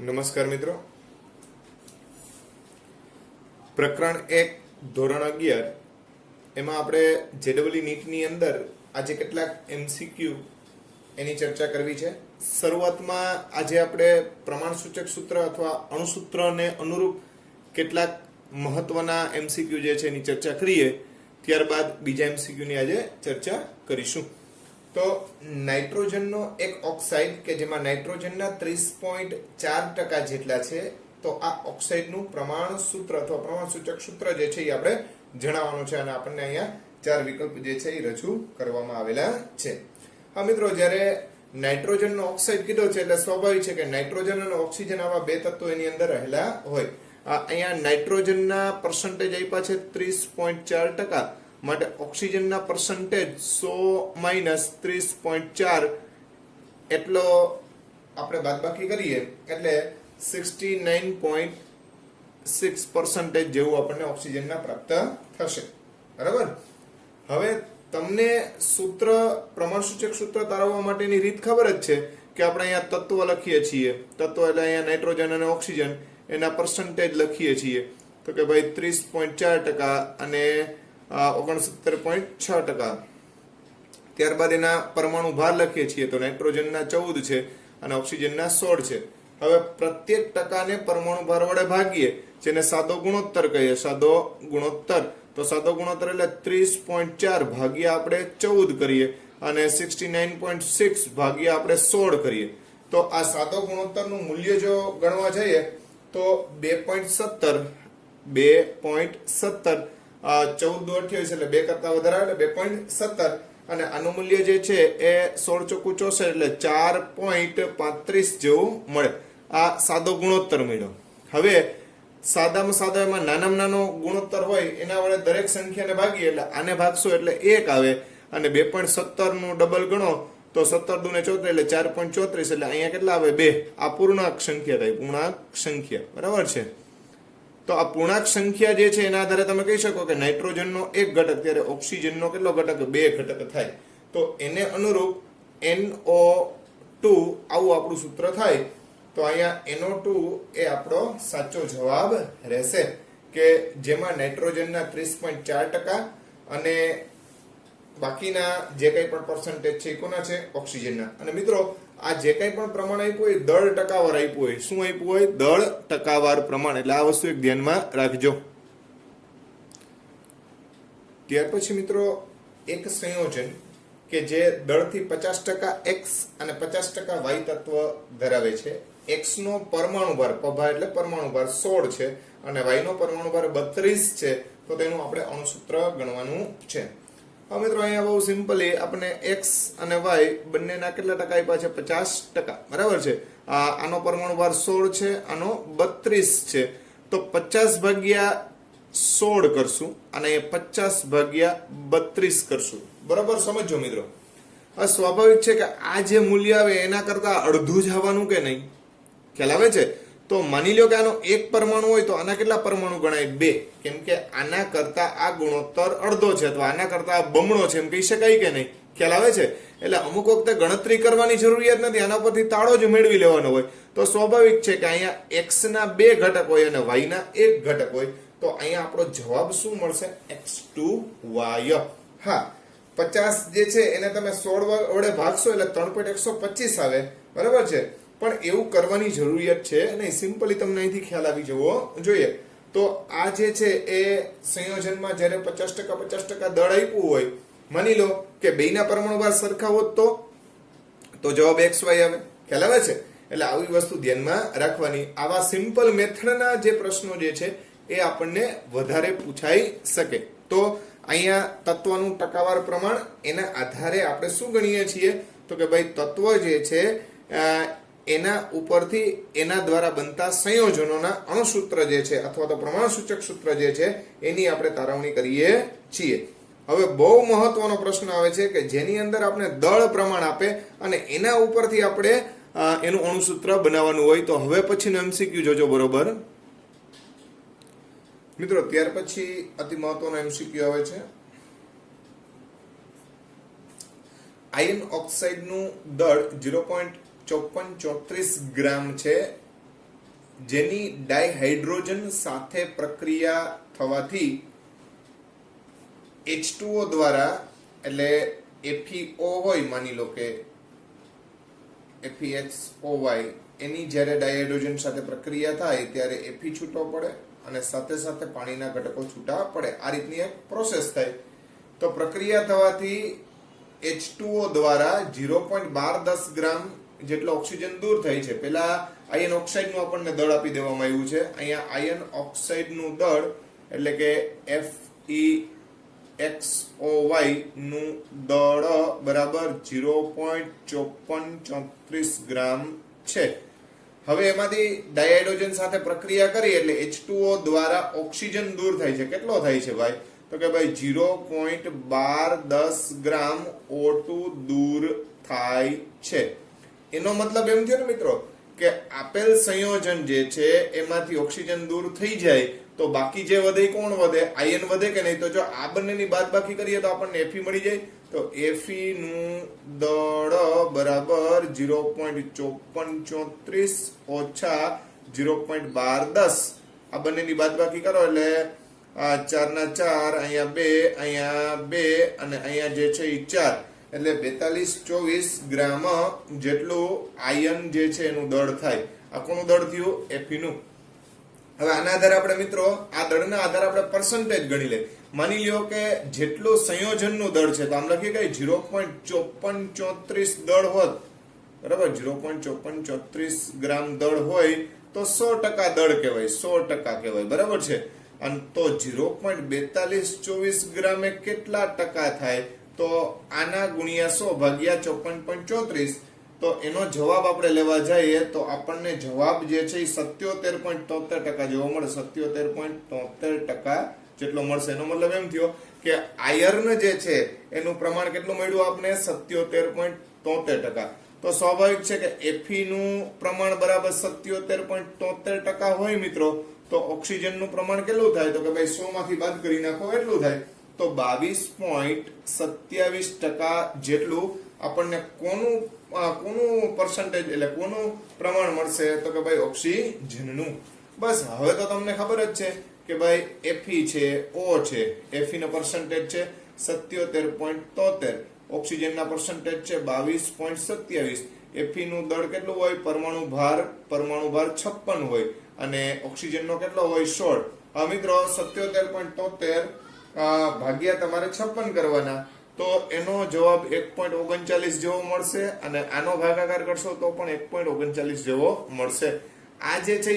નમસ્કાર મિત્રો, પ્રકરણ 1 ધોરણ 11 એમાં આપણે જેડબલઈ નીટની અંદર આજે કેટલાક એમસીક્યુ એની ચર્ચા કરવી છે. શરૂઆતમાં આજે આપણે પ્રમાણસૂચક સૂત્ર અથવા અણુસૂત્રને અનુરૂપ કેટલાક મહત્વના એમસીક્યુ જે છે એની ચર્ચા કરીએ, ત્યારબાદ બીજા એમસીક્યુની આજે ચર્ચા કરીશું. તો નાઇટ્રોજનનો એક ઓક્સાઇડ કે જેમાં નાઇટ્રોજનના 30.4% જેટલા છે, તો આ ઓક્સાઇડનું પ્રમાણ સૂત્ર અથવા પ્રમાણસૂચક સૂત્ર જે છે એ આપણે જણાવવાનું છે અને આપણને અહીંયા 4 વિકલ્પ જે છે એ રજૂ કરવામાં આવેલા છે. હા મિત્રો, જ્યારે નાઇટ્રોજનનો ઓક્સાઇડ કીધો છે એટલે સ્વાભાવિક છે કે નાઇટ્રોજન અને ઓક્સિજન આવા બે તત્વો એની અંદર રહેલા હોય. અહીંયા નાઇટ્રોજનના પર્સન્ટેજ આપ્યા છે 30.4%, માટે ઓક્સિજનના પર્સન્ટેજ 100 - 30.4 એટલો આપણે બાદબાકી કરીએ એટલે 69.6% જેવું આપણને ઓક્સિજનના પ્રાપ્ત થશે. બરાબર. હવે તમને સૂત્ર પ્રમાણસૂચક સૂત્ર તારવવા માટેની રીત ખબર જ છે કે આપણે અહીંયા તત્વ લખીએ છીએ. તત્વ એટલે અહીંયા નાઇટ્રોજન અને ઓક્સિજન, એના પર્સન્ટેજ લખીએ છીએ. તો કે ભાઈ 30.4% અને 69.6%. ત્યારબાદ એના પરમાણુ ભાર લખીએ છીએ તો નાઇટ્રોજનના 14 છે અને ઓક્સિજનના 16 છે. હવે પ્રત્યેક ટકાને પરમાણુ ભાર વડે ભાગીએ, જેને સાદો ગુણોત્તર કહીએ. સાદો ગુણોત્તર, તો સાદો ગુણોત્તર એટલે 30.4 ભાગ્યા આપણે 14 કરીએ અને 69.6 ભાગ્યા આપણે 16 કરીએ. તો આ સાદો ગુણોત્તરનું મૂલ્ય જો ગણવા જઈએ તો 2.17 14 એટલે 2 કરતા વધારે એટલે 2.17, અને આનું મૂલ્ય જે છે એ 16 ચોકુ 64 એટલે 4.35 જેવું મળે. આ સાદો ગુણોત્તર મળ્યો. હવે સાદામાં સાદો એમાં નાનામાં નાનો ગુણોત્તર હોય એના વડે દરેક સંખ્યાને ભાગીએ એટલે આને ભાગશો એટલે 1 આવે, અને 2.17 નું ડબલ ગણો તો 17 દુને 34 એટલે 4.34 એટલે અહીંયા કેટલા આવે? 2. આ પૂર્ણાંક સંખ્યા થાય, પૂર્ણાંક સંખ્યા. બરાબર છે. તો આ પૂર્ણાંક સંખ્યા જે છે એના આધારે તમે કહી શકો કે નાઇટ્રોજનનો એક ઘટક, ત્યારે ઓક્સિજનનો કેટલો ઘટક? 2 ઘટક થાય. તો એને અનુરૂપ NO2 આવું આપણું સૂત્ર થાય. તો અહીંયા NO2 એ આપણો સાચો જવાબ રહેશે, કે જેમાં નાઇટ્રોજનના 30.4% અને બાકીના જે કંઈ પણ પર્સન્ટેજ છે એ કોના છે? ઓક્સિજનના. અને મિત્રો, આ જે કંઈ પણ પ્રમાણ આપ્યું હોય દળ ટકાવાર આપ્યું હોય. શું આપ્યું હોય? દળ ટકાવાર પ્રમાણ. એટલે આ વસ્તુ એક ધ્યાનમાં રાખજો. ત્યાર પછી મિત્રો, એક સંયોજન કે જે દળથી 50% X અને 50% Y તત્વ ધરાવે છે. X નો પરમાણુ ભાર, પભા એટલે પરમાણુ ભાર 16 છે અને Y નો પરમાણુ ભાર 32 છે, તો તેનું આપણે અણુસૂત્ર ગણવાનું છે. હવે મિત્રો, અહીંયા બહુ સિમ્પલી આપણે X અને Y બંનેના કેટલા ટકા આપ્યા છે? 50%. બરાબર છે. આનો પરમાણુ ભાર 16 છે, આનો 32 છે. તો 50 ભાગ્યા 16 કરશું અને 50 ભાગ્યા 32 કરશું. બરાબર સમજો મિત્રો. આ સ્વાભાવિક છે કે આ જે મૂલ્ય આવે એના કરતા અડધું જ આવવાનું કે નહીં? ખ્યાલ આવે છે? તો માની લો કે આનો એક પરમાણુ હોય તો આના કેટલા પરમાણુ ગણાય? 2. કેમ કે આના કરતા આ ગુણોત્તર અડધો છે, અથવા આના કરતા આ બમણો છે, એમ કહી શકાય કે નહીં? ખ્યાલ આવે છે? એટલે અમુક વખતે ગણતરી કરવાની જરૂરિયાત નથી, આના પરથી તાળો જ મેળવી લેવાનો હોય. તો સ્વાભાવિક છે કે અહીંયા x ના 2 ઘટક હોય અને y ના 1 ઘટક હોય. તો અહીંયા આપણો જવાબ શું મળશે? x2y. હા, 50 જે છે એને તમે 16 વડે ભાગશો એટલે 3.125 આવે. બરાબર છે. પણ એવું કરવાની જરૂરિયાત છે નહીં, સિમ્પલી તમને અહીંથી ખ્યાલ આવી જવો જોઈએ. તો આ જે છે એ સંયોજનમાં જ્યારે 50% દળ આપ્યું હોય, માની લો કે બેયના પરમાણુ ભાર સરખા હોત તો જવાબ XY આવે. ખ્યાલ આવે છે? એટલે આવી વસ્તુ ધ્યાનમાં રાખવાની. આવા સિમ્પલ મેથડના જે પ્રશ્નો જે છે એ આપણને વધારે પૂછાઈ શકે. તો અહીંયા તત્વનું ટકાવાર પ્રમાણ, એના આધારે આપણે શું ગણીએ છીએ? તો કે ભાઈ તત્વ જે છે એના ઉપરથી એના દ્વારા બનતા સંયોજનોના અણુસૂત્ર જે છે અથવા તો પ્રમાણસૂચક સૂત્ર જે છે એની આપણે તારવણી કરીએ છીએ. હવે બહુ મહત્વનો પ્રશ્ન આવે છે કે જેની અંદર આપણે દળ પ્રમાણ આપે અને એના ઉપરથી આપણે એનું અણુસૂત્ર બનાવવાનું હોય. તો હવે પછીનો MCQ જોજો. બરોબર મિત્રો, ત્યાર પછી અતિ મહત્વનો MCQ આવે છે. આયર્ન ઓક્સાઇડનું દળ 0.5434 ગ્રામ છે જેની ડાયહાઇડ્રોજન સાથે પ્રક્રિયા થવાથી H2O દ્વારા, એટલે FeO હોય, માની લો કે FeXOY, એની જ્યારે ડાયહાઇડ્રોજન સાથે પ્રક્રિયા થાય ત્યારે Fe છૂટો પડે અને સાથે સાથે પાણીના ઘટકો છૂટા પડે. આ રીતની એક પ્રોસેસ થાય. તો પ્રક્રિયા થવાથી H2O દ્વારા 0.1210 ગ્રામ જેટલો ઓક્સિજન દૂર થાય છે. પેલા આયન ઓક્સાઇડ નું આપણને દળ આપી દેવામાં આવ્યું છે. અહીંયા આયન ઓક્સાઇડ નું દળ એટલે કે FeXOY નું દળ બરાબર 0.5434 ગ્રામ છે. હવે એમાંથી ડાયહાઇડ્રોજન સાથે પ્રક્રિયા કરી એટલે H2O દ્વારા ઓક્સિજન દૂર થાય છે. કેટલો થાય છે ભાઈ? તો કે ભાઈ 0.1210 ગ્રામ O2 દૂર થાય છે. એનો મતલબ એમ થયો ને મિત્રો કે આપેલ સંયોજન જે છે એમાંથી ઓક્સિજન દૂર થઈ જાય તો બાકી જે વધે કોણ વધે? આયન વધે કે નહીં? તો જો આ બંનેની બાદબાકી કરીએ તો આપણને Fe મળી જાય. તો Fe નું દળ બરાબર 0.5434 ઓછા 0.1210. આ બંનેની બાદબાકી કરો એટલે 4 ના 4, અહીંયા 2, અહીંયા 2 અને અહીંયા જે છે એ 4, એટલે 42-24 ગ્રામ જેટલું આયન જે છે એનું દળ થાય. આ કોનું દળ થયું? Fe નું. હવે આના આધારે આપણે મિત્રો આ દળના આધારે આપણે પર્સન્ટેજ ગણી લે. માની લ્યો કે જેટલું સંયોજનનું દળ છે તો આમ લખીએ કે 0.5434 દળ હોત, બરાબર, 0.5434 ગ્રામ દળ હોય તો 100% દળ કહેવાય, 100% કહેવાય, બરાબર છે. અને તો 0.4224 ગ્રામે કેટલા ટકા થાય? તો આના ગુણ્યા 100 ભાગ્યા 54.34. તો એનો જવાબ આપણે લેવા જઈએ તો આપણને જવાબ જે છે એ 77.73% જેવો મળે. 77.73% જેટલો મળશે. એનો મતલબ એમ થયો કે આયર્ન જે છે એનું પ્રમાણ કેટલું મળ્યું આપને? 77.73%. તો સ્વાભાવિક છે કે Fe નું પ્રમાણ બરાબર 77.73% હોય મિત્રો, તો ઓક્સિજન નું પ્રમાણ કેટલું થાય? તો કે ભાઈ 100 માંથી બાદ કરી નાખો એટલું થાય. તો 22.27% જેટલું આપણને કોનું પર્સન્ટેજ એટલે કોનું પ્રમાણ મળશે? તો કે ભાઈ ઓક્સિજનનું. બસ હવે તો તમને ખબર જ છે કે ભાઈ Fe છે, O છે, Fe નો પર્સન્ટેજ છે 77.73, ઓક્સિજનના પર્સન્ટેજ છે 22.27. Fe નું દળ કેટલું હોય? પરમાણુ ભાર 56 હોય અને ઓક્સિજનનો કેટલો હોય? 16. હવે મિત્રો 77.73 ભાગ્યા તમારે 56 કરવાના, તો એનો જવાબ 1.39 જેવો મળશે અને આનો ભાગાકાર કરશો તો પણ 1.39 જેવો મળશે. આ જે છે એ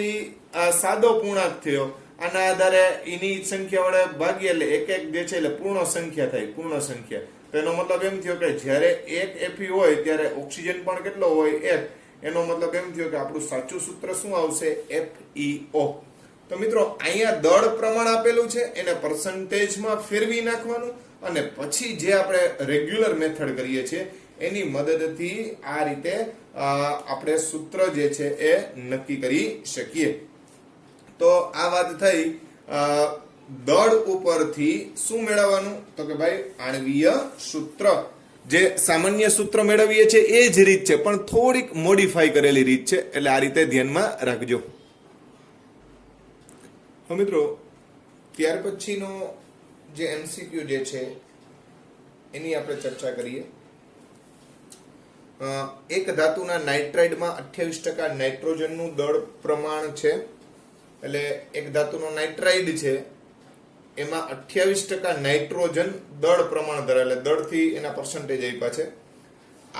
સાદો પૂર્ણાંક થયો. આના આધારે એની સંખ્યા વડે ભાગીએ એટલે એક જે છે એટલે પૂર્ણ સંખ્યા થાય, પૂર્ણ સંખ્યા. તો એનો મતલબ એમ થયો કે જ્યારે એક Fe હોય ત્યારે ઓક્સિજન પણ કેટલો હોય? 1. એનો મતલબ એમ થયો કે આપણું સાચું સૂત્ર શું આવશે? FeO. તો મિત્રો અહીંયા દળ પ્રમાણ આપેલું છે એને પર્સન્ટેજમાં ફેરવી નાખવાનું અને પછી જે આપણે રેગ્યુલર મેથડ કરીએ છીએ એની મદદથી આ રીતે આપણે સૂત્ર જે છે એ નક્કી કરી શકીએ. તો આ વાત થઈ દળ ઉપરથી શું મેળવવાનું? તો કે ભાઈ આણ્વીય સૂત્ર. જે સામાન્ય સૂત્ર મેળવીએ છીએ એ જ રીત છે પણ થોડીક મોડિફાઈ કરેલી રીત છે, એટલે આ રીતે ધ્યાનમાં રાખજો. હવે મિત્રો ત્યાર પછીનો જે MCQ જે છે એની આપણે ચર્ચા કરીએ. એક ધાતુના નાઇટ્રાઇડમાં 28% નાઇટ્રોજનનું દળ પ્રમાણ છે. એટલે એક ધાતુનો નાઇટ્રાઇડ છે એમાં 28% નાઇટ્રોજન દળ પ્રમાણ ધરાવે, એટલે દળથી એના પર્સન્ટેજ આપ્યા છે.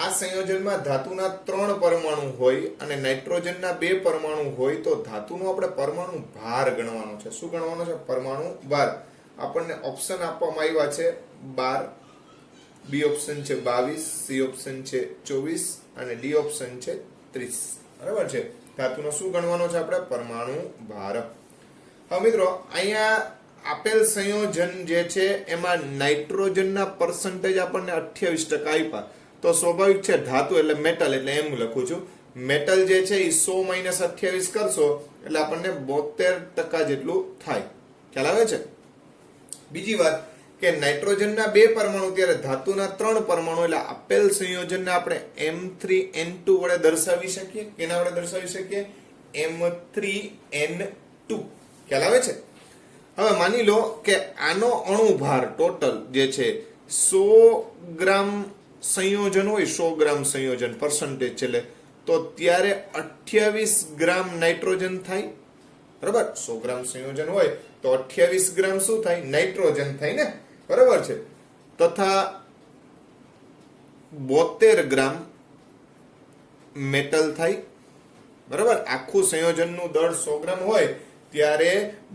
આ સંયોજનમાં ધાતુના 3 પરમાણુ હોય અને નાઇટ્રોજનના 2 પરમાણુ હોય તો ધાતુનો આપણે પરમાણુ ભાર ગણવાનો છે. શું ગણવાનો છે? પરમાણુ ભાર. આપણને ઓપ્શન આપવામાં આવ્યા છે 12, બી ઓપ્શન છે 22, સી ઓપ્શન છે 24 અને ડી ઓપ્શન છે 30. બરાબર છે. ધાતુનો શું ગણવાનો છે આપણે? પરમાણુ ભાર. હવે મિત્રો અહીંયા આપેલ સંયોજન જે છે એમાં નાઇટ્રોજનના પર્સન્ટેજ આપણને 28% આપ્યા. તો સ્વાભાવિક છે ધાતુ એટલે મેટલ, એટલે એમ લખું છું. મેટલ જે છે એ 100 - 28 કરશો એટલે આપણને 72% જેટલું થાય. ખ્યાલ આવે છે? બીજી વાત કે નાઇટ્રોજનના 2 પરમાણુ ત્યારે ધાતુના 3 પરમાણુ, એટલે આપેલ સંયોજનને આપણે M3N2 વડે દર્શાવી શકીએ. કેના વડે દર્શાવી શકીએ? M3N2 ખ્યાલ આવે છે. હવે માની લો કે આનો અણુભાર ટોટલ જે છે 100 ગ્રામ સંયોજન હોય, 100 ગ્રામ સંયોજન પર્સન્ટેજ છે, તો ત્યારે 28 ગ્રામ નાઇટ્રોજન થાય. બરાબર, 100 ગ્રામ સંયોજન હોય તો 28 ગ્રામ શું થાય? નાઇટ્રોજન થાય ને. બરાબર છે. તથા 72 ગ્રામ મેટલ થાય. બરાબર, આખું સંયોજનનું દળ 100 ગ્રામ હોય ત્યારે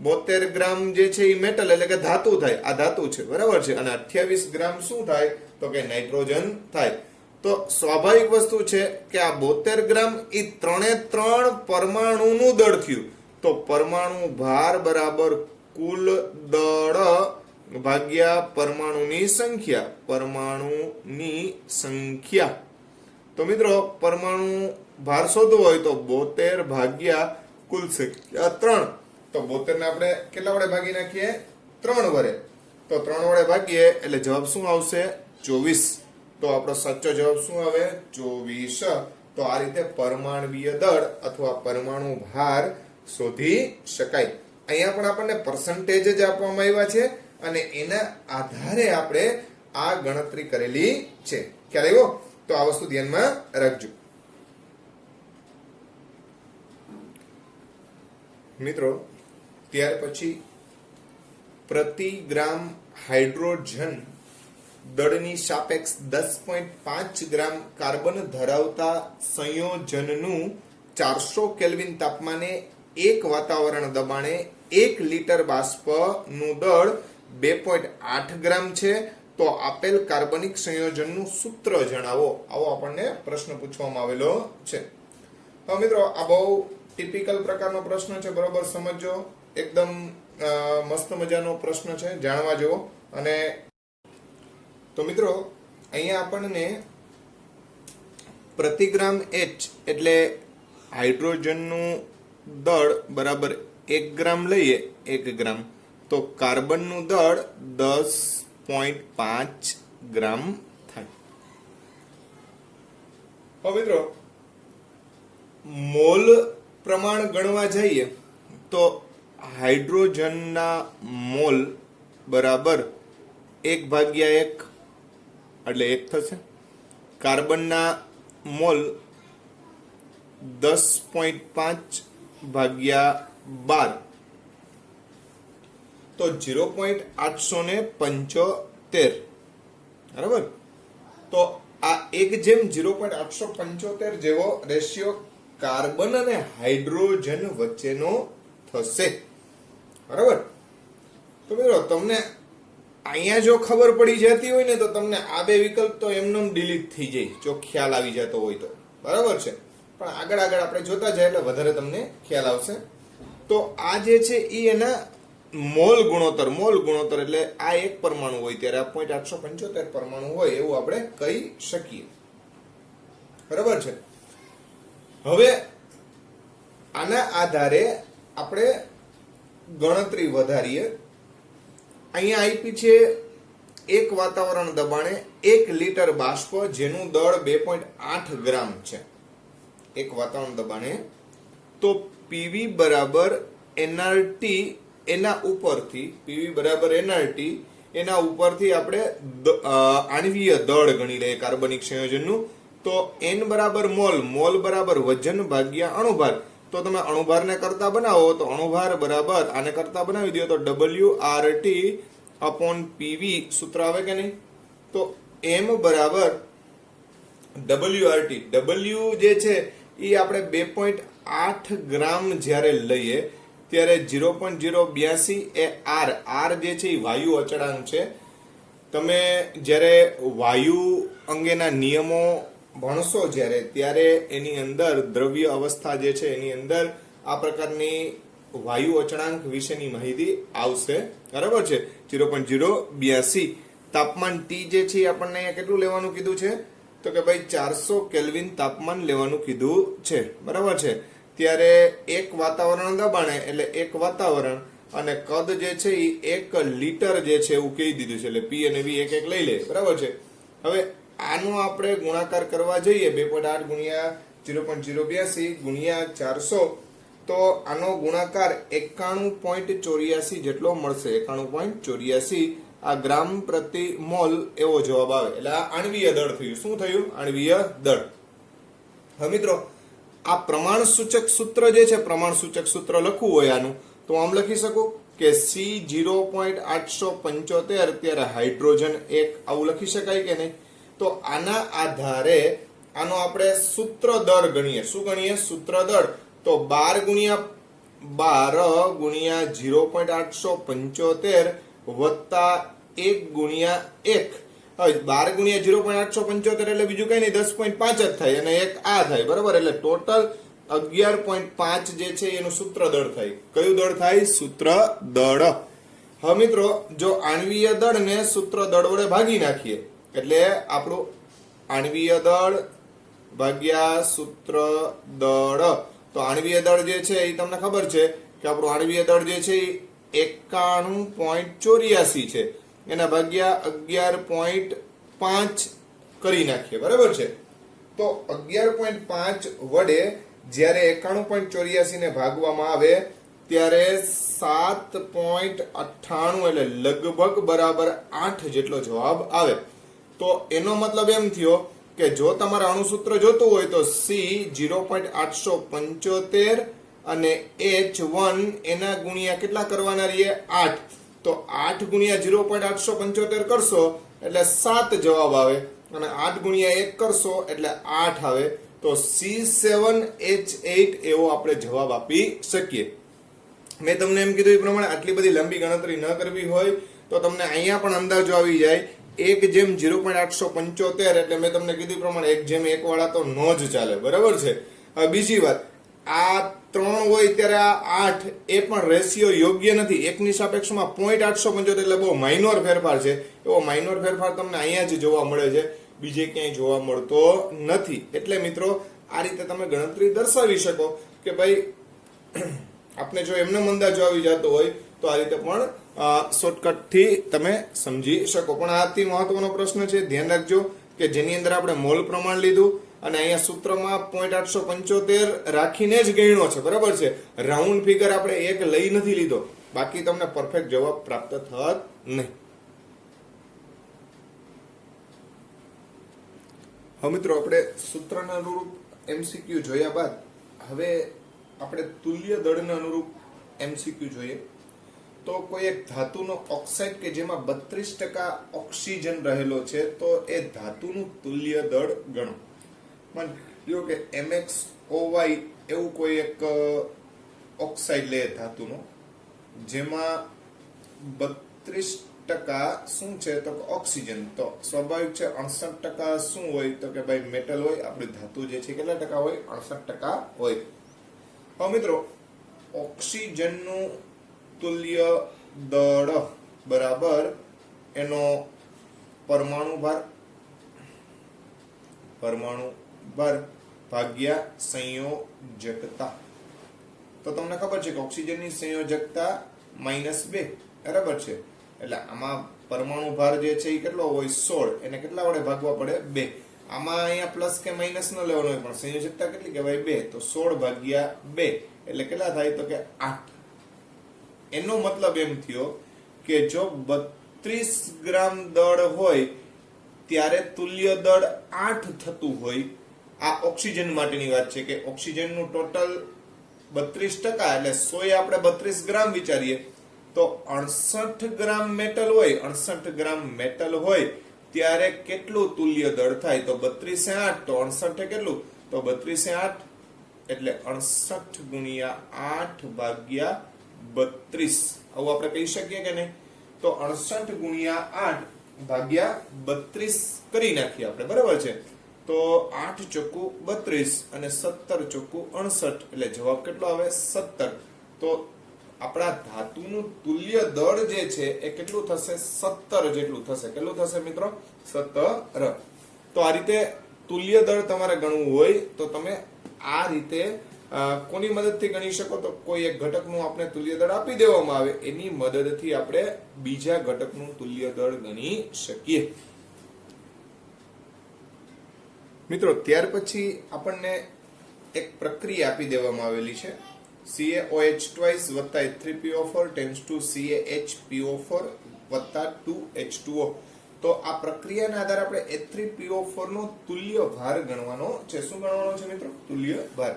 72 ગ્રામ જે છે એ મેટલ એટલે કે ધાતુ થાય. આ ધાતુ છે. બરાબર છે. અને 28 ગ્રામ શું થાય? તો કે નાઇટ્રોજન થાય. તો સ્વાભાવિક વસ્તુ છે કે આ 72 ગ્રામ એ 3 પરમાણુનું દળ થયું. તો પરમાણુ ભાર બરાબર કુલ દળ ભાગ્યા પરમાણુની સંખ્યા. પરમાણુની સંખ્યા. તો મિત્રો પરમાણુ ભાર શોધવો હોય તો 72 ભાગ્યા કુલ સંખ્યા 3. તો 72 ને આપણે કેટલા વડે ભાગી નાખીએ? 3 વડે. તો 3 વડે ભાગીએ એટલે જવાબ શું આવશે? 24. તો આપણો સાચો જવાબ શું આવે? 24. તો આ રીતે પરમાણુય દળ અથવા પરમાણુ ભાર શોધી શકાય. અહીંયા પણ આપણને પર્સન્ટેજ જ આપવામાં આવ્યા છે અને એના આધારે આપણે આ ગણતરી કરેલી છે. ખ્યાલ આવ્યો? તો આ વસ્તુ ધ્યાનમાં રાખજો. મિત્રો ત્યાર પછી પ્રતિ ગ્રામ હાઇડ્રોજન દળની સાપેક્ષ 10.5 ગ્રામ કાર્બન ધરાવતા સંયોજનનું 400 કેલ્વિન તાપમાને 1 વાતાવરણ દબાણે 1 લિટર બાષ્પનું દળ 2.8 ગ્રામ છે. તો આપેલ કાર્બનિક સંયોજનનું સૂત્ર જણાવો. આવો આપણને પ્રશ્ન પૂછવામાં આવેલો છે. તો મિત્રો આ બહુ ટિપિકલ પ્રકારનો પ્રશ્ન છે. બરોબર સમજો. એકદમ મસ્ત મજાનો પ્રશ્ન છે, જાણવા જેવો. અને તો મિત્રો અહીંયા આપણને પ્રતિ ગ્રામ H એટલે હાઇડ્રોજનનું દળ બરાબર 1 ગ્રામ લઈએ, 1 ગ્રામ, તો કાર્બનનું દળ 10.5 ગ્રામ થાય. હવે મિત્રો મોલ પ્રમાણ ગણવા જઈએ તો હાઇડ્રોજનના મોલ બરાબર 1/1 એટલે 1 થશે. કાર્બનના મોલ 10.5/12 તો 0.875. બરાબર. તો આ 1:0.875 જેવો રેશિયો કાર્બન અને હાઇડ્રોજન વચ્ચેનો થશે. બરાબર. તો મિત્રો તમને અહીંયા જો ખબર પડી જતી હોય ને તો તમને આ બે વિકલ્પ તો એમનેમ ડિલીટ થઈ જાય જો ખ્યાલ આવી જતો હોય તો. બરાબર છે. પણ આગળ આપણે જોતા જાય એટલે વધારે તમને ખ્યાલ આવશે. તો આ જે છે એ એના મોલ ગુણોત્તર એટલે આ એક પરમાણુ હોય ત્યારે આ 0.875 પરમાણુ હોય એવું આપણે કહી શકીએ. બરાબર છે. હવે આના આધારે આપણે ગણતરી વધારીએ. અહીંયા આપી છે 1 વાતાવરણ દબાણે 1 લિટર બાષ્પ જેનું દળ 2.8 ગ્રામ છે. 1 વાતાવરણ દબાણે. તો PV બરાબર nRT એના ઉપરથી આપણે આણ્વીય દળ ગણી લઈએ કાર્બનિક સંયોજનનું. તો N બરાબર મોલ બરાબર વજન ભાગ્યા અણુભાર. તો તમે અણુભારને કરતા બનાવો તો અણુભાર બરાબર આને કરતા બનાવી દો તો WRT upon PV સૂત્ર આવે કે નહીં? તો M બરાબર WRT. W જે છે એ આપણે 2.8 ગ્રામ જ્યારે લઈએ ત્યારે 0.082 એ R જે છે એ વાયુ અચળાંક છે. તમે જ્યારે વાયુ અંગેના નિયમો ભણશો ત્યારે એની અંદર દ્રવ્ય અવસ્થા જે છે એની અંદર આ પ્રકારની વાયુ અચળાંક વિશેની માહિતી આવશે. બરાબર છે. 0.082 તાપમાન T જે છે આપણને અહીંયા કેટલું લેવાનું કીધું છે? તો કે ભાઈ 400 કેલ્વિન તાપમાન લેવાનું કીધું છે. બરાબર છે. ત્યારે 1 વાતાવરણ દબાણે એટલે 1 વાતાવરણ અને કદ જે છે એ 1 લિટર જે છે એવું કહી દીધું છે. એટલે P અને V એક લઈ લે. બરાબર છે. હવે આનો આપણે ગુણાકાર કરવા જઈએ 2.8 ગુણ્યા 0.082 ગુણ્યા 400 તો આનો ગુણાકાર 91.84 જેટલો મળશે. 91.84 આ ગ્રામ પ્રતિ મોલ એવો જવાબ આવે. એટલે આ આણ્વીય દળ થયું. શું થયું? આણ્વીય દળ. હવે મિત્રો આ પ્રમાણ સૂચક સૂત્ર જે છે, પ્રમાણ સૂચક સૂત્ર લખવું હોય આનું, તો આમ લખી શકું કે C0.875 ત્યારે હાઇડ્રોજન 1, આવું લખી શકાય કે નહીં? તો આના આધારે આનો આપણે સૂત્ર દળ ગણીએ. શું ગણીએ? સૂત્ર દળ. તો 12 ગુણ્યા 12 ગુણ્યા 0.875 વત્તા 1 ગુણ્યા 1. હવે 12 ગુણ્યા 0.875 એટલે બીજું કઈ નહીં, 10.5 જ થાય અને 1 આ થાય, બરાબર? એટલે ટોટલ 11.5 જે છે એનું સૂત્ર દળ થાય. કયું દળ થાય? સૂત્ર દળ. હવે મિત્રો જો આણ્વીય દળને સૂત્ર દળ વડે ભાગી નાખીએ એટલે આપણું આણ્વીય દળ ભાગ્યા સૂત્ર દળ. તો આણ્વીય દળ જે છે એ તમને ખબર છે કે આપણું આણ્વીય દળ જે છે એ 91.84 છે, એના ભાગ્યા 11.5 કરી નાખીએ, બરાબર છે? તો 11.5 વડે જ્યારે 91.84 ને ભાગવામાં આવે ત્યારે 7.98 એટલે લગભગ બરાબર 8 જેટલો જવાબ આવે. તો એનો મતલબ એમ થયો કે જો તમારે અણુસૂત્ર જોતું હોય તો C 0.875 અને H1 એના ગુણ્યા કેટલા કરવાના રહીએ? 8. તો 8 ગુણ્યા 0.875 કરશો એટલે 7 જવાબ આવે અને 8 ગુણ્યા 1 કરશો એટલે 8 આવે. તો C7H8 એવો આપણે જવાબ આપી શકીએ. મેં તમને એમ કીધું એ પ્રમાણે આટલી બધી લાંબી ગણતરી ન કરવી હોય તો તમને અહીંયા પણ અંદાજો આવી જાય. 1/0.875 એટલે મેં તમને કીધું પ્રમાણે 1/1 વાળા તો નો જ ચાલે, બરાબર છે? હવે બીજી વાત, આ 3 હોય ત્યારે આ 8 એ પણ રેશિયો યોગ્ય નથી. 1 ની સાપેક્ષમાં 0.875 એટલે બહુ માઇનોર ફેરફાર છે. એવો માઇનોર ફેરફાર તમને અહીંયા જ જોવા મળે છે, બીજે ક્યાંય જોવા મળતો નથી. એટલે મિત્રો આ રીતે તમે ગણતરી દર્શાવી શકો કે ભાઈ આપને જો એમને અંદાજો આવી જતો હોય તો આ રીતે પણ શોર્ટકટ થી તમે સમજી શકો. પણ આથી મહત્વનો પ્રશ્ન છે, ધ્યાન રાખજો કે જેની અંદર આપણે મોલ પ્રમાણ લીધું અને અહીંયા સૂત્રમાં 0.875 રાખીને જ ગણ્યો છે, બરાબર છે? રાઉન્ડ ફિગર આપણે એક લઈ નથી લીધો, બાકી તમને પરફેક્ટ જવાબ પ્રાપ્ત થત નહીં. હવે મિત્રો આપણે સૂત્રના અનુરૂપ MCQ જોયા બાદ હવે આપણે તુલ્ય દળના અનુરૂપ MCQ જોઈએ. તો કોઈ એક ધાતુનો ઓક્સાઇડ કે જેમાં 32% ઓક્સિજન રહેલો છે તો એ ધાતુનું તુલ્ય દળ ગણો. માનો કે MxOY એવું કોઈ એક ઓક્સાઇડ લે ધાતુનો જેમાં 32% શું છે તો ઓક્સિજન. તો સ્વાભાવિક છે 68% શું હોય તો કે ભાઈ મેટલ હોય. આપણી ધાતુ જે છે કેટલા ટકા હોય? 68% હોય. હવે મિત્રો ઓક્સિજનનું તુલ્ય દળ બરાબર એનો પરમાણુ ભાર ભાગ્યા સંયોજકતા. તો તમને ખબર છે કે ઓક્સિજનની સંયોજકતા -2, બરાબર છે? એટલે આમાં પરમાણુ ભાર જે છે એ કેટલો હોય? 16. એને કેટલા વડે ભાગવા પડે? 2. આમાં અહીંયા પ્લસ કે માઇનસ ન લેવાનો હોય, પણ સંયોજકતા કેટલી કહેવાય? 2. તો 16 ભાગ્યા 2 એટલે કેટલા થાય તો કે 8. એનો મતલબ એમ થયો કે જો 32 ગ્રામ દળ હોય ત્યારે તુલ્ય દળ 8 થતું હોય. આ ઓક્સિજન માટેની વાત છે કે ઓક્સિજનનું ટોટલ 32% એટલે 100 આપણે 32 ગ્રામ વિચારીએ તો 68 ગ્રામ મેટલ હોય. 68 ગ્રામ મેટલ હોય ત્યારે કેટલું તુલ્ય દળ થાય? તો 32 8 તો 68 કેટલું? તો 32 8 એટલે 68 ગુણ્યા 8 ભાગ્યા 32. આવું આપણે કહી શકીએ કે નહીં? તો 68 ગુણ્યા 8 ભાગ્યા 32 કરી નાખીએ આપણે, બરાબર છે? તો 8 ચોખ્ખું 32 અને 17 ચોખ્ખું 68 એટલે જવાબ કેટલો આવે? 17. તો આપણા ધાતુનું તુલ્ય દળ જે છે એ કેટલું થશે? 17 જેટલું થશે. કેટલું થશે મિત્રો? 17. તો આ રીતે તુલ્ય દળ તમારે ગણવું હોય તો તમે આ રીતે કોની મદદથી ગણી શકો? તો કોઈ એક ઘટકનું આપણે તુલ્ય દળ આપી દેવામાં આવે એની મદદથી આપણે બીજા ઘટકનું તુલ્ય દળ ગણી શકીએ. મિત્રો ત્યાર પછી આપણને એક પ્રક્રિયા આપી દેવામાં આવેલી છે CaOH twice વત્તા H3PO4 tends to CaHPO4 વત્તા 2H2O. તો આ પ્રક્રિયાના આધારે આપણે H3PO4 નો તુલ્ય ભાર ગણવાનો છે. શું ગણવાનો છે મિત્રો? તુલ્ય ભાર.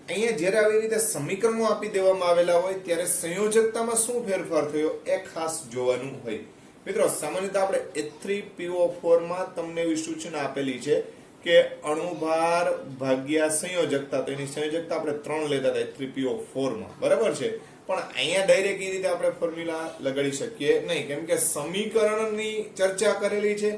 અહીંયા જ્યારે આવી રીતે સમીકરણો આપી દેવામાં આવેલા હોય ત્યારે સંયોજકતામાં શું ફેરફાર થયો એ ખાસ જોવાનું હોય. મિત્રો સામાન્યતઃ આપણે H3PO4 માં તમને એવી સૂચના આપેલી છે કે અણુભાર ભાગ્યા સંયોજકતા. તો એની સંયોજકતા આપણે 3 લેતા હતા H3PO4 માં, બરાબર છે. પણ અહીંયા ડાયરેક્ટ એ રીતે આપણે ફોર્મ્યુલા લગાડી શકીએ નહીં, કેમ કે સમીકરણની ચર્ચા કરેલી છે,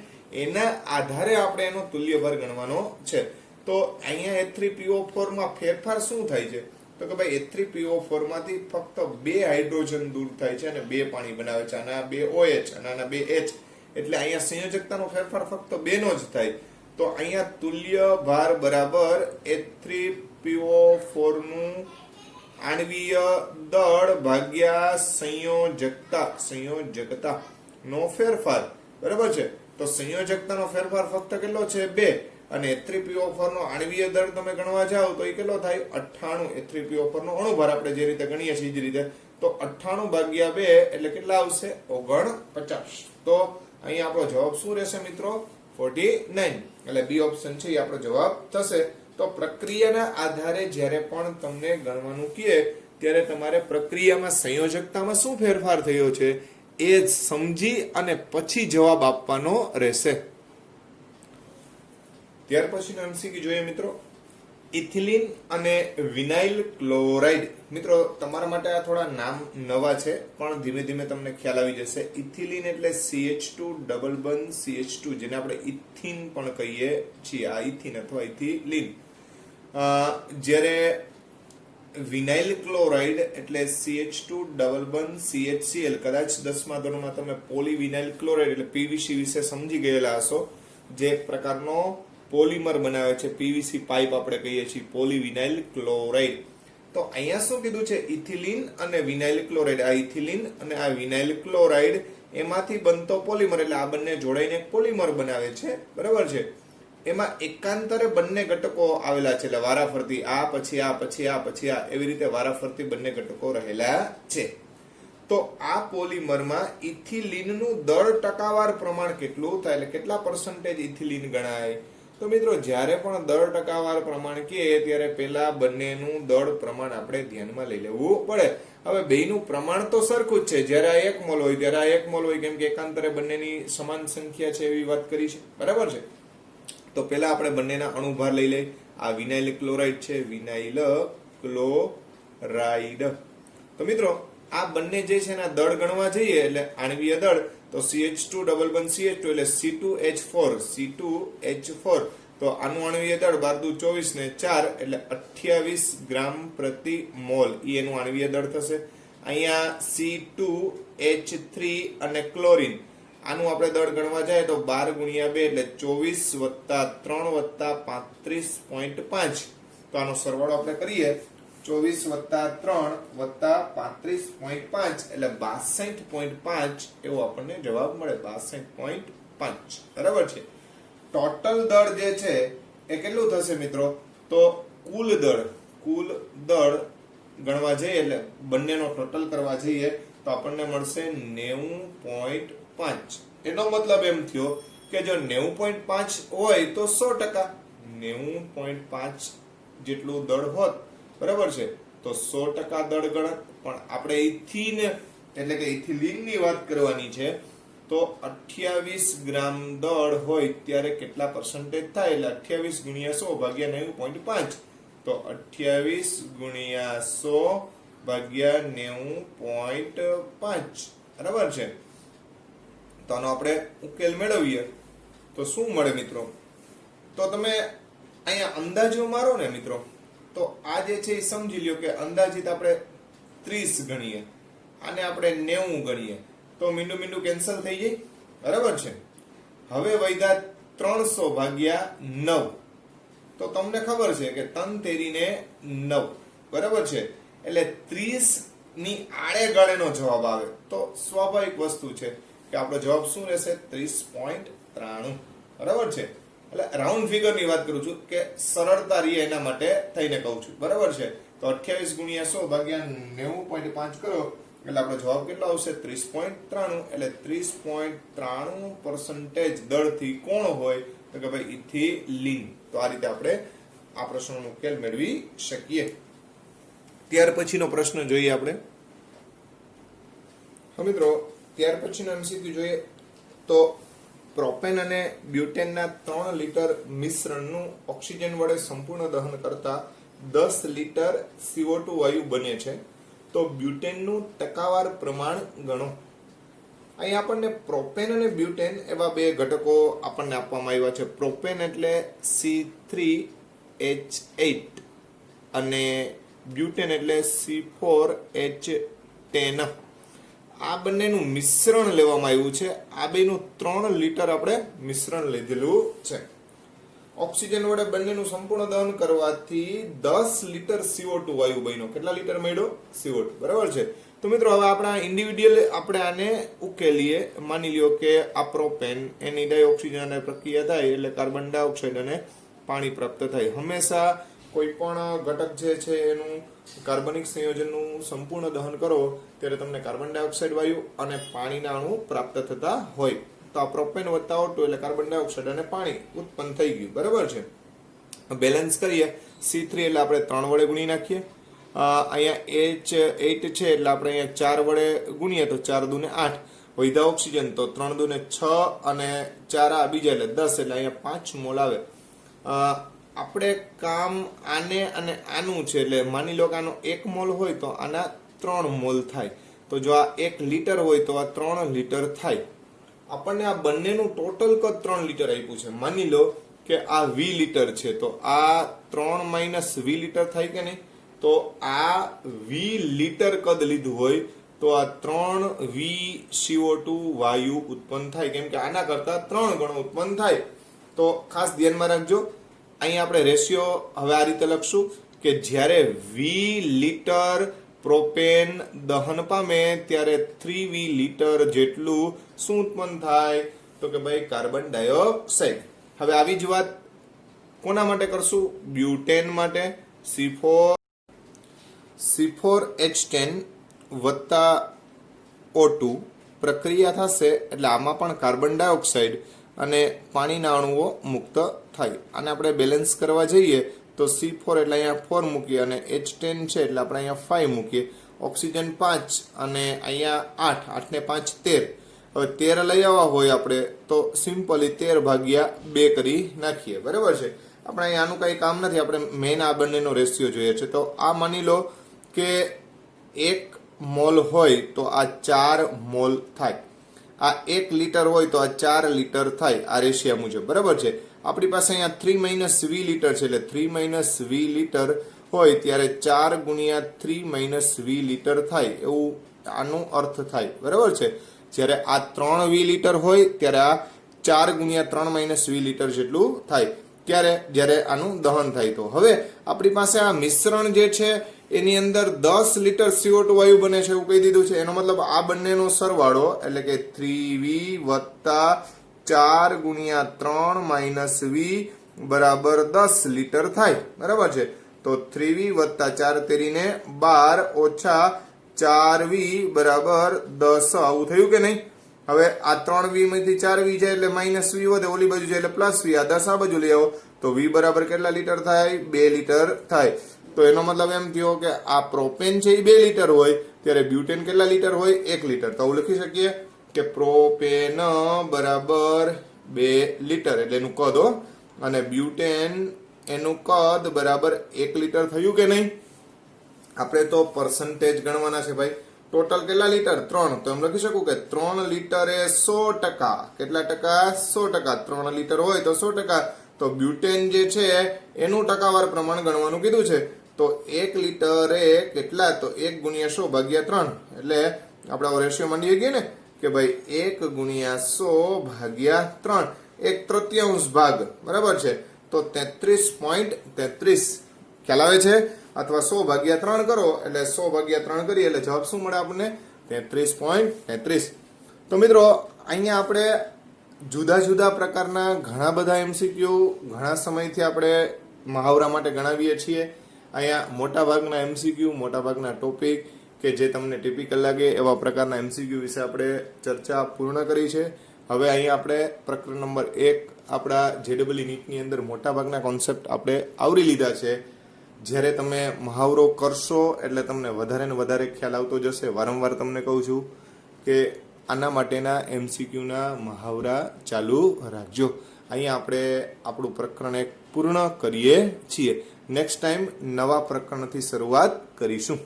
એના આધારે આપણે એનો તુલ્યભાર ગણવાનો છે. તો અહીંયા H3PO4 માં ફેરફાર શું થાય છે? તો કે ભાઈ H3PO4 માંથી ફક્ત 2 હાઇડ્રોજન દૂર થાય છે અને 2 પાણી બનાવે છે, અને આ 2 OH અને આના 2 H. એટલે અહીંયા સંયોજકતાનો ફેરફાર ફક્ત 2 નો જ થાય. તો અહીંયા તુલ્ય ભાર બરાબર H3PO4 નું આણ્વીય દળ ભાગ્યા સંયોજકતા નો ફેરફાર, બરાબર છે. તો સંયોજકતાનો ફેરફાર ફક્ત કેટલો છે? 2. અને H3PO4 નો આણ્વીય દળ તમે ગણવા જાઓ તો એ કેટલો થાય? 98. H3PO4 નો અણુભાર આપણે જે રીતે ગણીએ છીએ એ રીતે, તો 98 ભાગ્યા 2 એટલે કેટલા આવશે? 49. તો અહીંયા આપણો જવાબ શું રહેશે મિત્રો? 49. એટલે બી ઓપ્શન છે એ આપણો જવાબ થશે. તો પ્રક્રિયાના આધારે જ્યારે પણ તમને ગણવાનું કહે ત્યારે તમારે પ્રક્રિયામાં સંયોજકતામાં શું ફેરફાર થયો છે એ સમજી અને પછી જવાબ આપવાનો રહેશે. ત્યાર પછીનો એમસીક્યુ જોઈએ મિત્રો. ઇથિલિન અને વિનાઇલ ક્લોરાઇડ. મિત્રો તમારા માટે આ થોડા નામ નવા છે, પણ ધીમે ધીમે તમને ખ્યાલ આવી જશે. ઇથિલિન એટલે CH2 ડબલ બંધ CH2, જેને આપણે ઇથિન પણ કહીએ છીએ. આ ઇથિન અથવા ઇથિલિન. જ્યારે વિનાઇલ ક્લોરાઇડ એટલે CH2 ડબલ બંધ CHCl. કદાચ 10મા ધોરણમાં તમે પોલીવિનાઇલ ક્લોરાઇડ એટલે PVC વિશે સમજી ગયેલા હશો, જે એક પ્રકારનો પોલિમર બનાવે છે. PVC પાઇપ આપણે કહીએ છીએ, પોલીવિનાઇલ ક્લોરાઇડ. તો અહીંયા શું કીધું છે? ઇથિલિન અને વિનાઇલ ક્લોરાઇડ. આ ઇથિલિન અને આ વિનાઇલ ક્લોરાઇડ એમાંથી બનતો પોલિમર, એટલે આ બંને જોડાઈને એક પોલિમર બનાવે છે, બરાબર છે. એમાં એકાંતરે બંને ઘટકો આવેલા છે, એટલે વારાફરતી આ પછી આ પછી આ પછી આ એવી રીતે વારાફરતી બંને ઘટકો રહેલા છે. તો આ પોલિમરમાં ઇથિલિનનું દળ ટકાવાર પ્રમાણ કેટલું થાય, એટલે કેટલા % ઇથિલિન ગણાય? તો મિત્રો જ્યારે પણ દળ ટકાવાર પ્રમાણ કહે ત્યારે પેલા બંનેનું દળ પ્રમાણ આપણે ધ્યાનમાં લઈ લેવું પડે. હવે બેયનું પ્રમાણ તો સરખું જ છે. જ્યારે આ 1 મોલ હોય ત્યારે આ 1 મોલ હોય, કેમ કે એકાંતરે બંનેની સમાન સંખ્યા છે એવી વાત કરી છે, બરાબર છે. તો પેલા આપણે બંનેના અણુભાર લઈ લઈએ. આ વિનાઇલ ક્લોરાઇડ છે, વિનાઇલ ક્લોરાઇડ. તો મિત્રો આ બંને જે છે એના દળ ગણવા જઈએ એટલે આણ્વીય દળ તો CH2 ડબલ બંધ CH2 એટલે C2H4. તો આનું આણ્વીય દળ 12 × 24 ને 4 એટલે 28 ગ્રામ પ્રતિ મોલ એનું આણ્વીય દળ થશે. અહીંયા C2H3 અને ક્લોરીન, આનું આપણે દળ ગણવા જાય તો 12 × 2 એટલે 24 + 3 + 35.5. તો આનો સરવાળો આપણે કરીએ 24 + 3 + 35.5 એટલે 62.5 એવો આપણને જવાબ મળે. 62.5, બરાબર છે. ટોટલ દળ જે છે એ કેટલું થશે મિત્રો? તો કુલ દળ ગણવા જઈએ એટલે બંનેનો ટોટલ કરવા જઈએ તો આપણને મળશે 90.5. એનો મતલબ એમ થયો કે જો 90.5 હોય તો 100%, 90.5 જેટલું દળ હોત, બરાબર છે, તો 100% દળ ગણત. પણ આપણે ઇથિન એટલે કે ઇથિલિન ની વાત કરવાની છે, તો 28 ગ્રામ દળ હોય ત્યારે કેટલા % થાય? એટલે 28 × 100 ભાગ્યા 90.5. તો 28 × 100 ભાગ્યા 90.5, બરાબર છે. તો આનો આપણે ઉકેલ મેળવીએ તો શું મળે મિત્રો? તો તમે અહીંયા અંદાજો મારો ને મિત્રો, તો આ જે છે એ સમજી લ્યો કે અંદાજિત આપણે 30 ગણીએ, આને આપણે 90 ગણીએ તો મીંડું કેન્સલ થઈ જાય, બરાબર છે. હવે વધ્યા 300 ભાગ્યા 9. તો તમને ખબર છે કે 3 તેરીને 9, બરાબર છે. એટલે 30 ની આડે ગાળેનો જવાબ આવે તો સ્વાભાવિક વસ્તુ છે કે આપણો જવાબ શું રહેશે? 30.93, બરાબર છે. એટલે રાઉન્ડ ફિગર ની વાત કરું છું કે સરળતા રહે એના માટે થઈને કહું છું, બરાબર છે. તો 28 ગુણ્યા 100 ભાગ્યા 90.5 કરો એટલે આપણો જવાબ કેટલો આવશે 30.93. એટલે 30.93% દળથી કોણ હોય તો કે ભાઈ ઇથિલિન. તો આ રીતે આપણે આ પ્રશ્નનો ઉકેલ મેળવી શકીએ. ત્યાર પછીનો પ્રશ્ન જોઈએ આપણે. મિત્રો ત્યાર પછીનો એમસીક્યુ જોઈએ તો પ્રોપેન અને બ્યુટેનના 3 લિટર મિશ્રણનું ઓક્સિજન વડે સંપૂર્ણ દહન કરતા 10 લિટર CO2 વાયુ બને છે. તો બ્યુટેનનું ટકાવાર પ્રમાણ ગણો. અહીં આપણને પ્રોપેન અને બ્યુટેન એવા બે ઘટકો આપણને આપવામાં આવ્યા છે. પ્રોપેન એટલે C3H8 અને બ્યુટેન એટલે C4H10. આ બંનેનું મિશ્રણ લેવામાં આવ્યું છે. આ બેનું 3 લિટર આપણે મિશ્રણ લીધેલું છે. ઓક્સિજન વડે બંનેનું સંપૂર્ણ દહન કરવાથી 10 લિટર CO2 વાયુ બન્યો. કેટલા લિટર મળ્યો? CO2. બરાબર છે. તો મિત્રો હવે આપણા ઇન્ડિવિડ્યુઅલ આપણે આને ઉકેલીએ. માની લ્યો કે આ પ્રોપેન એની ડાયોક્સિજન પ્રક્રિયા થાય એટલે કાર્બન ડાયોક્સાઇડ અને પાણી પ્રાપ્ત થાય. હંમેશા કોઈ પણ ઘટક જે છે એનું કાર્બનિક સંયોજનનું સંપૂર્ણ દહન કરો ત્યારે તમને કાર્બન ડાયોક્સાઇડ વાયુ અને પાણીના અણુ પ્રાપ્ત થતા હોય. તો આ પ્રોપેન વત્તા O2 એટલે કાર્બન ડાયોક્સાઇડ અને પાણી ઉત્પન્ન થઈ ગયું. બરાબર છે. બેલેન્સ કરીએ. C3 એટલે આપણે 3 વડે ગુણી નાખીએ. અહીંયા H8 છે એટલે આપણે અહીંયા 4 વડે ગુણીએ તો 4 દુને 8. વધ્યા ઓક્સિજન તો 3 દુને 6 અને 4 આ બીજા એટલે 10 એટલે અહીંયા 5 મોલ આવે. આપણે કામ આને અને આનું છે એટલે માની લો કે આનો 1 મોલ હોય તો આના 3 મોલ થાય. તો જો આ 1 લિટર હોય તો આ 3 લિટર થાય. આપણને આ બંનેનું ટોટલ કદ 3 લિટર આપ્યું છે. માની લો કે આ V લિટર છે તો આ 3 માઇનસ V લિટર થાય કે નહીં? તો આ V લિટર કદ લીધું હોય તો આ 3 V CO2 વાયુ ઉત્પન્ન થાય. કેમ કે આના કરતા 3 ગણો ઉત્પન્ન થાય. તો ખાસ ધ્યાનમાં રાખજો. અહીં આપણે રેશિયો હવે આ રીતે લખશું કે જ્યારે V લિટર પ્રોપેન દહન પામે ત્યારે 3V લિટર જેટલું શું ઉત્પન્ન થાય? તો કે ભાઈ કાર્બન ડાયોક્સાઇડ. હવે આવી જ વાત કોના માટે કરશું? બ્યુટેન માટે. C4H10 વત્તા O2 પ્રક્રિયા થશે એટલે આમાં પણ કાર્બન ડાયોક્સાઇડ અને પાણીના અણુઓ મુક્ત થાય. આને આપણે બેલેન્સ કરવા જઈએ તો C4 એટલે અહીંયા 4 મૂકીએ અને H10 છે એટલે આપણે અહીંયા 5 મૂકીએ. ઓક્સિજન 5 અને અહીંયા 8. 8 ને 5 13. હવે 13 લઈ આવવા હોય આપણે તો સિમ્પલી 13 ભાગ્યા 2 કરી નાખીએ. બરાબર છે. આપણે અહીંયા આનું કંઈ કામ નથી. આપણે મેઇન આ બંનેનો રેશિયો જોઈએ છે. તો આ માની લો કે 1 મોલ હોય તો આ 4 મોલ થાય. આ 1 લિટર હોય તો આ 4 લિટર થાય આ રેશિયા મુજબ. બરાબર છે. આપણી પાસે અહીંયા 3 માઇનસ V લિટર છે એટલે 3 માઇનસ V લિટર હોય ત્યારે 4 ગુણ્યા 3 માઇનસ V લિટર થાય એવું આનો અર્થ થાય. બરાબર છે. જ્યારે આ 3 V લિટર હોય ત્યારે આ 4 ગુણ્યા 3 માઇનસ V લિટર જેટલું થાય ત્યારે જ્યારે આનું દહન થાય. તો હવે આપણી પાસે આ મિશ્રણ જે છે એની અંદર 10 લિટર CO2 વાયુ બને છે એવું કહી દીધું છે. એનો મતલબ આ બંનેનો સરવાળો એટલે કે 3V વત્તા 4 ગુણ્યા 3 માઇનસ V બરાબર 10 લિટર થાય. બરાબર છે. તો 3V વત્તા 4 તેરીને 12 ઓછા 4V બરાબર 10 આવું થયું કે નહીં? હવે આ 3V માંથી 4V જાય એટલે માઇનસ V વધે. ઓલી બાજુ જાય એટલે પ્લસ V. આ 10 આ બાજુ લઈ આવો તો V બરાબર કેટલા લિટર થાય? 2 લિટર થાય. તો એનો મતલબ એમ થયો કે આ પ્રોપેન છે એ 2 લિટર હોય ત્યારે બ્યુટેન કેટલા લિટર હોય? 1 લિટર. તો આવું લખી શકીએ કે પ્રોપેન બરાબર 2 લિટર એટલે એનું કદ હો, અને બ્યુટેન એનું કદ બરાબર 1 લિટર થયું કે નહીં? આપણે તો પર્સન્ટેજ ગણવાના છે ભાઈ. ટોટલ કેટલા લિટર? 3. તો એમ લખી શકું કે 3 લિટર એ 100%. કેટલા ટકા? 100%. 3 લિટર હોય તો 100%. તો બ્યુટેન જે છે એનું ટકાવાર પ્રમાણ ગણવાનું કીધું છે. તો 1 લિટર એ કેટલા? તો 1 ગુણ્યા 100 ભાગ્યા 3 એટલે આપણે રેશિયો માંડીએ ગઈએ ને કે ભાઈ 1 ગુણ્યા 100 ભાગ્યા 3 1/3 ભાગ. બરાબર છે. તો 33.33 ખ્યાલ આવે છે? અથવા 100 ભાગ્યા 3 કરો એટલે 100 ભાગ્યા 3 કરીએ એટલે જવાબ શું મળે આપણને? 33.33. તો મિત્રો અહીંયા આપણે જુદા જુદા પ્રકારના ઘણા બધા MCQ ઘણા સમયથી આપણે મહાવરા માટે ગણાવીએ છીએ. અહીંયા મોટાભાગના MCQ, મોટાભાગના ટોપિક કે જે તમને ટિપિકલ લાગે એવા પ્રકારના MCQ વિશે આપણે ચર્ચા પૂર્ણ કરી છે. હવે અહીંયા આપણે પ્રકરણ નંબર 1 આપણા JEE નીટની અંદર મોટાભાગના કોન્સેપ્ટ આપણે આવરી લીધા છે. જ્યારે તમે મહાવરો કરશો એટલે તમને વધારે ને વધારે ખ્યાલ આવતો જશે. વારંવાર તમને કહું છું કે આના માટેના MCQના મહાવરા ચાલુ રાખજો. અહીંયા આપણે આપણું પ્રકરણ 1 પૂર્ણ કરીએ છીએ. નેક્સ્ટ ટાઈમ નવા પ્રકરણથી શરૂઆત કરીશું.